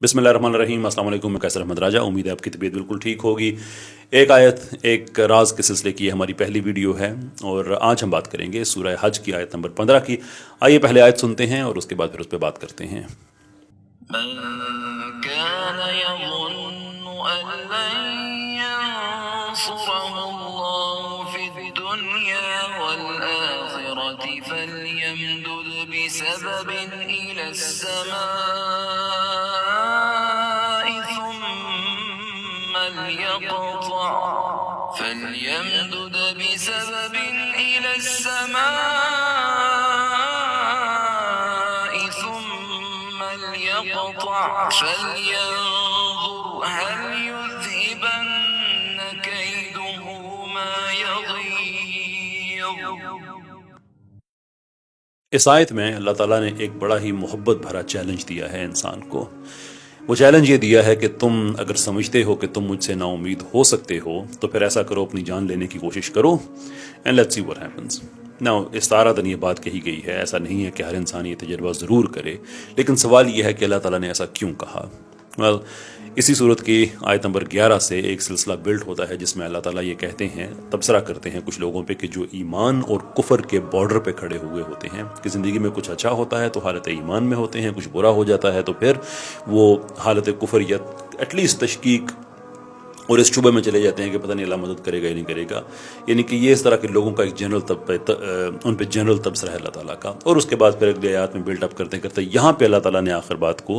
बिस्मिल्लाहिर्रहमानिर्रहीम। अस्सलाम वालेकुम। मैं कैसर अहमद राजा। उम्मीद है आपकी तबीयत बिल्कुल ठीक होगी। एक आयत एक राज के सिलसिले की हमारी पहली वीडियो है और आज हम बात करेंगे सूरह हज की आयत नंबर 15 की। आइए पहले आयत सुनते हैं और उसके बाद फिर उस पर बात करते हैं। من كان يظن أن لن ينصره الله في الدنيا والآخرة فليمدد بسبب إلى السماء ثم ليقطع فلينظر هل يذهبن كيده ما يغيظ۔ इस आयत में अल्लाह ताला ने एक बड़ा ही मोहब्बत भरा चैलेंज दिया है इंसान को। वो चैलेंज ये दिया है कि तुम अगर समझते हो कि तुम मुझसे नाउम्मीद हो सकते हो तो फिर ऐसा करो, अपनी जान लेने की कोशिश करो and let's see what happens. Now इस्तारतन ये बात कही गई है, ऐसा नहीं है कि हर इंसान ये तजर्बा ज़रूर करे, लेकिन सवाल ये है कि अल्लाह ताला ने ऐसा क्यों कहा। वेल इसी सूरत की आयत नंबर 11 से एक सिलसिला बिल्ड होता है जिसमें अल्लाह ताला ये कहते हैं, तबसरा करते हैं कुछ लोगों पे कि जो ईमान और कुफर के बॉर्डर पे खड़े हुए होते हैं कि ज़िंदगी में कुछ अच्छा होता है तो हालत ईमान में होते हैं, कुछ बुरा हो जाता है तो फिर वो हालत कुफर या एटलीस्ट तशकीक और इस शुबे में चले जाते हैं कि पता नहीं अल्लाह मदद करेगा या नहीं करेगा। यानी कि ये इस तरह के लोगों का एक जनरल उन पे जनरल तबसरा है अल्लाह ताला का। और उसके बाद फिर अगली आयत में बिल्डअप करते करते यहाँ पे अल्लाह ताला ने आखिर बात को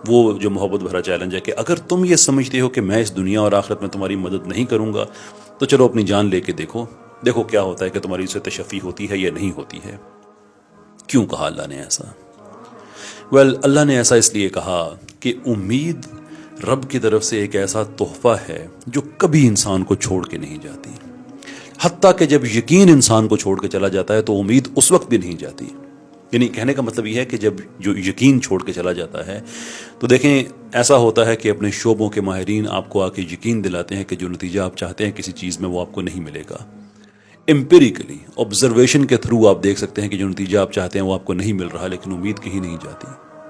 वो जो मोहब्बत भरा चैलेंज है कि अगर तुम ये समझते हो कि मैं इस दुनिया और आखिरत में तुम्हारी मदद नहीं करूँगा तो चलो अपनी जान लेके देखो क्या होता है कि तुम्हारी उससे तशफ़ी होती है या नहीं होती है। क्यों कहा अल्लाह ने ऐसा? वेल अल्लाह ने ऐसा इसलिए कहा कि उम्मीद रब की तरफ से एक ऐसा तोहफा है जो कभी इंसान को छोड़ के नहीं जाती। हत्ता कि जब यकीन इंसान को छोड़ के चला जाता है तो उम्मीद उस वक्त भी नहीं जाती। यानी कहने का मतलब यह है कि जब जो यकीन छोड़ के चला जाता है तो देखें ऐसा होता है कि अपने शोबों के माहिरीन आपको आके यकीन दिलाते हैं कि जो नतीजा आप चाहते हैं किसी चीज़ में वो आपको नहीं मिलेगा। एम्पिरिकली ऑब्जर्वेशन के थ्रू आप देख सकते हैं कि जो नतीजा आप चाहते हैं वो आपको नहीं मिल रहा, लेकिन उम्मीद कहीं नहीं जाती।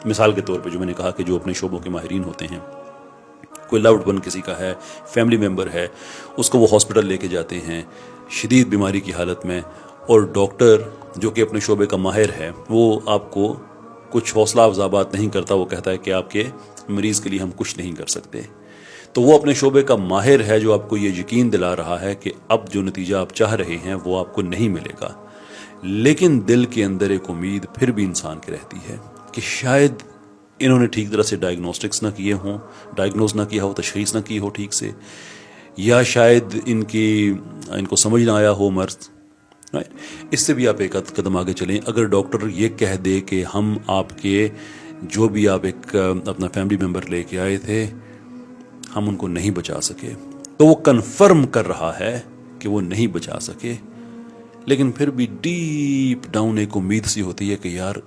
मिसाल के तौर पर जो मैंने कहा कि जो अपने शोबों के माहिरीन होते हैं, कोई लव्ड वन किसी का है, फैमिली मेम्बर है, उसको वो हॉस्पिटल लेके जाते हैं शदीद बीमारी की हालत में, और डॉक्टर जो कि अपने शोबे का माहिर है वो आपको कुछ हौसला अफजा बात नहीं करता, वो कहता है कि आपके मरीज़ के लिए हम कुछ नहीं कर सकते। तो वो अपने शोबे का माहिर है जो आपको ये यकीन दिला रहा है कि अब जो नतीजा आप चाह रहे हैं वो आपको नहीं मिलेगा, लेकिन दिल के अंदर एक उम्मीद फिर भी इंसान की रहती है कि शायद इन्होंने ठीक तरह से डायग्नोस्टिक्स ना किए हों, डायग्नोज ना किया हो, तशखीस ना की हो ठीक से, या शायद इनको समझ ना आया हो मर्ज। इससे भी आप एक कदम आगे चलें। अगर डॉक्टर ये कह दे कि हम आपके जो भी आप एक अपना फैमिली मेम्बर लेके आए थे हम उनको नहीं बचा सके, तो वो कन्फर्म कर रहा है कि वो नहीं बचा सके, लेकिन फिर भी डीप डाउन एक उम्मीद सी होती है कि यार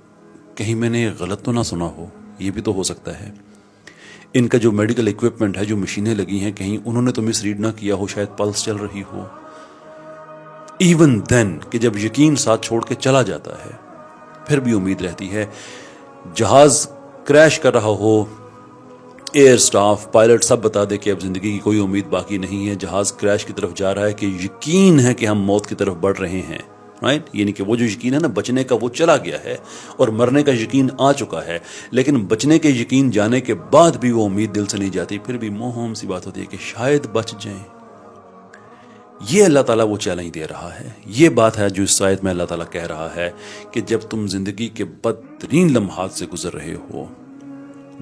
कहीं मैंने गलत तो ना सुना हो, ये भी तो हो सकता है। इनका जो मेडिकल इक्विपमेंट है, जो मशीनें लगी हैं, कहीं उन्होंने तो मिसरीड ना किया हो, शायद पल्स चल रही हो। इवन देन कि जब यकीन साथ छोड़ के चला जाता है फिर भी उम्मीद रहती है। जहाज क्रैश कर रहा हो, एयर स्टाफ पायलट सब बता दे कि अब जिंदगी की कोई उम्मीद बाकी नहीं है, जहाज क्रैश की तरफ जा रहा है, कि यकीन है कि हम मौत की तरफ बढ़ रहे हैं, राइट। यानी कि वो जो यकीन है ना बचने का वो चला गया है और मरने का यकीन आ चुका है, लेकिन बचने के यकीन जाने के बाद भी वो उम्मीद दिल से नहीं जाती, फिर भी मोहम सी बात होती है कि शायद बच जाएं। ये अल्लाह ताला वो चैलेंज दे रहा है। ये बात है जो इस आयत में अल्लाह ताला कह रहा है कि जब तुम जिंदगी के बदतरीन लम्हात से गुजर रहे हो,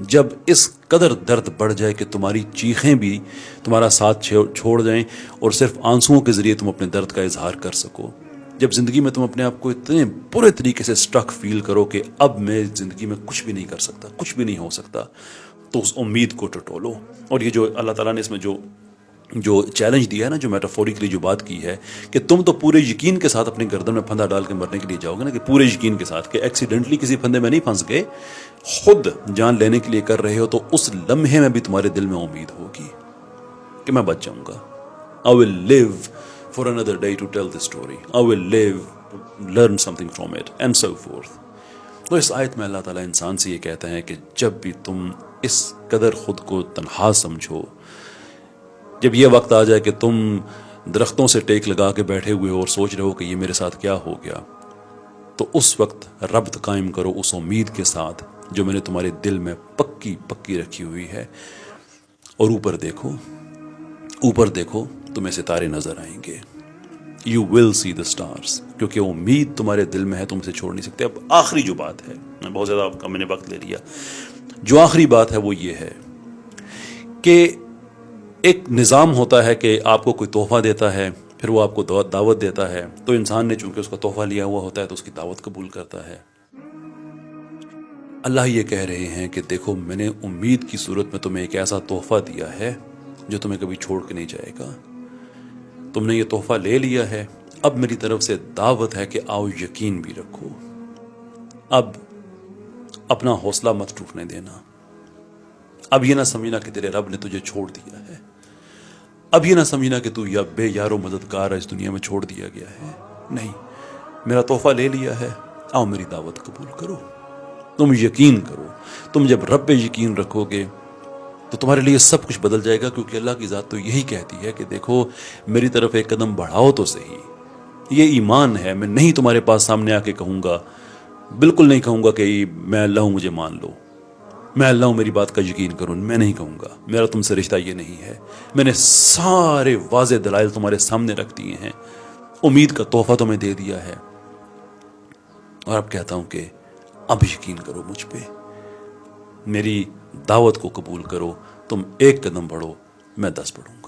जब इस कदर दर्द बढ़ जाए कि तुम्हारी चीखें भी तुम्हारा साथ छोड़ जाएं और सिर्फ आंसुओं के जरिए तुम अपने दर्द का इजहार कर सको, जब जिंदगी में तुम अपने आप को इतने बुरे तरीके से स्ट्रक फील करो कि अब मैं जिंदगी में कुछ भी नहीं कर सकता, कुछ भी नहीं हो सकता, तो उस उम्मीद को टटोलो। और ये जो अल्लाह ताला ने इसमें जो चैलेंज दिया है ना, जो मेटाफोरिकली जो बात की है कि तुम तो पूरे यकीन के साथ अपनी गर्दन में फंदा डाल के मरने के लिए जाओगे ना, कि पूरे यकीन के साथ, कि एक्सीडेंटली किसी फंदे में नहीं फंस गए, खुद जान लेने के लिए कर रहे हो, तो उस लम्हे में भी तुम्हारे दिल में उम्मीद होगी कि मैं बच जाऊंगा। I will live for another day to tell this story. I will live, learn something from it, and so forth. تو اس آیت میں اللہ تعالیٰ انسان سے یہ کہتا ہے کہ جب بھی تم اس قدر خود کو تنہا سمجھو، جب یہ وقت آ جائے کہ تم درختوں سے ٹیک لگا کے بیٹھے ہوئے ہو اور سوچ رہے ہو کہ یہ میرے ساتھ کیا ہو گیا، تو اس وقت ربط قائم کرو اس امید کے ساتھ جو میں نے تمہارے دل میں پکی پکی رکھی ہوئی ہے، اور اوپر دیکھو تمہیں ستارے نظر آئیں گے. You will see the stars. کیونکہ امید تمہارے دل میں ہے، تم اسے چھوڑ نہیں سکتے. اب آخری جو بات ہے، میں بہت زیادہ آپ کا میں نے وقت لے لیا، جو آخری بات ہے وہ یہ ہے کہ ایک نظام ہوتا ہے کہ آپ کو کوئی تحفہ دیتا ہے، پھر وہ آپ کو دعوت دیتا ہے، تو انسان نے چونکہ اس کا تحفہ لیا ہوا ہوتا ہے تو اس کی دعوت قبول کرتا ہے. اللہ یہ کہہ رہے ہیں کہ دیکھو میں نے امید کی صورت میں تمہیں ایک ایسا تحفہ دیا ہے جو تمہیں کبھی چھوڑ کے نہیں جائے گا. تم نے یہ تحفہ لے لیا ہے، اب میری طرف سے دعوت ہے کہ آؤ یقین بھی رکھو. اب اپنا حوصلہ مت ٹوٹنے دینا. اب یہ نہ سمجھنا کہ تیرے رب نے تجھے چھوڑ دیا ہے. اب یہ نہ سمجھنا کہ تو یا بے یار و مددگار اس دنیا میں چھوڑ دیا گیا ہے. نہیں، میرا تحفہ لے لیا ہے، آؤ میری دعوت قبول کرو. تم یقین کرو. تم جب رب پہ یقین رکھو گے تو تمہارے لیے سب کچھ بدل جائے گا، کیونکہ اللہ کی ذات تو یہی کہتی ہے کہ دیکھو میری طرف ایک قدم بڑھاؤ تو صحیح. یہ ایمان ہے. میں نہیں تمہارے پاس سامنے آ کے کہوں گا، بالکل نہیں کہوں گا کہ میں اللہ ہوں مجھے مان لو، میں اللہ ہوں میری بات کا یقین کرو. میں نہیں کہوں گا. میرا تم سے رشتہ یہ نہیں ہے. میں نے سارے واضح دلائل تمہارے سامنے رکھ دیے ہیں، امید کا تحفہ تمہیں دے دیا ہے، اور اب کہتا ہوں کہ اب یقین کرو مجھ پہ، میری دعوت کو قبول کرو. تم ایک قدم بڑھو، میں 10 بڑھوں.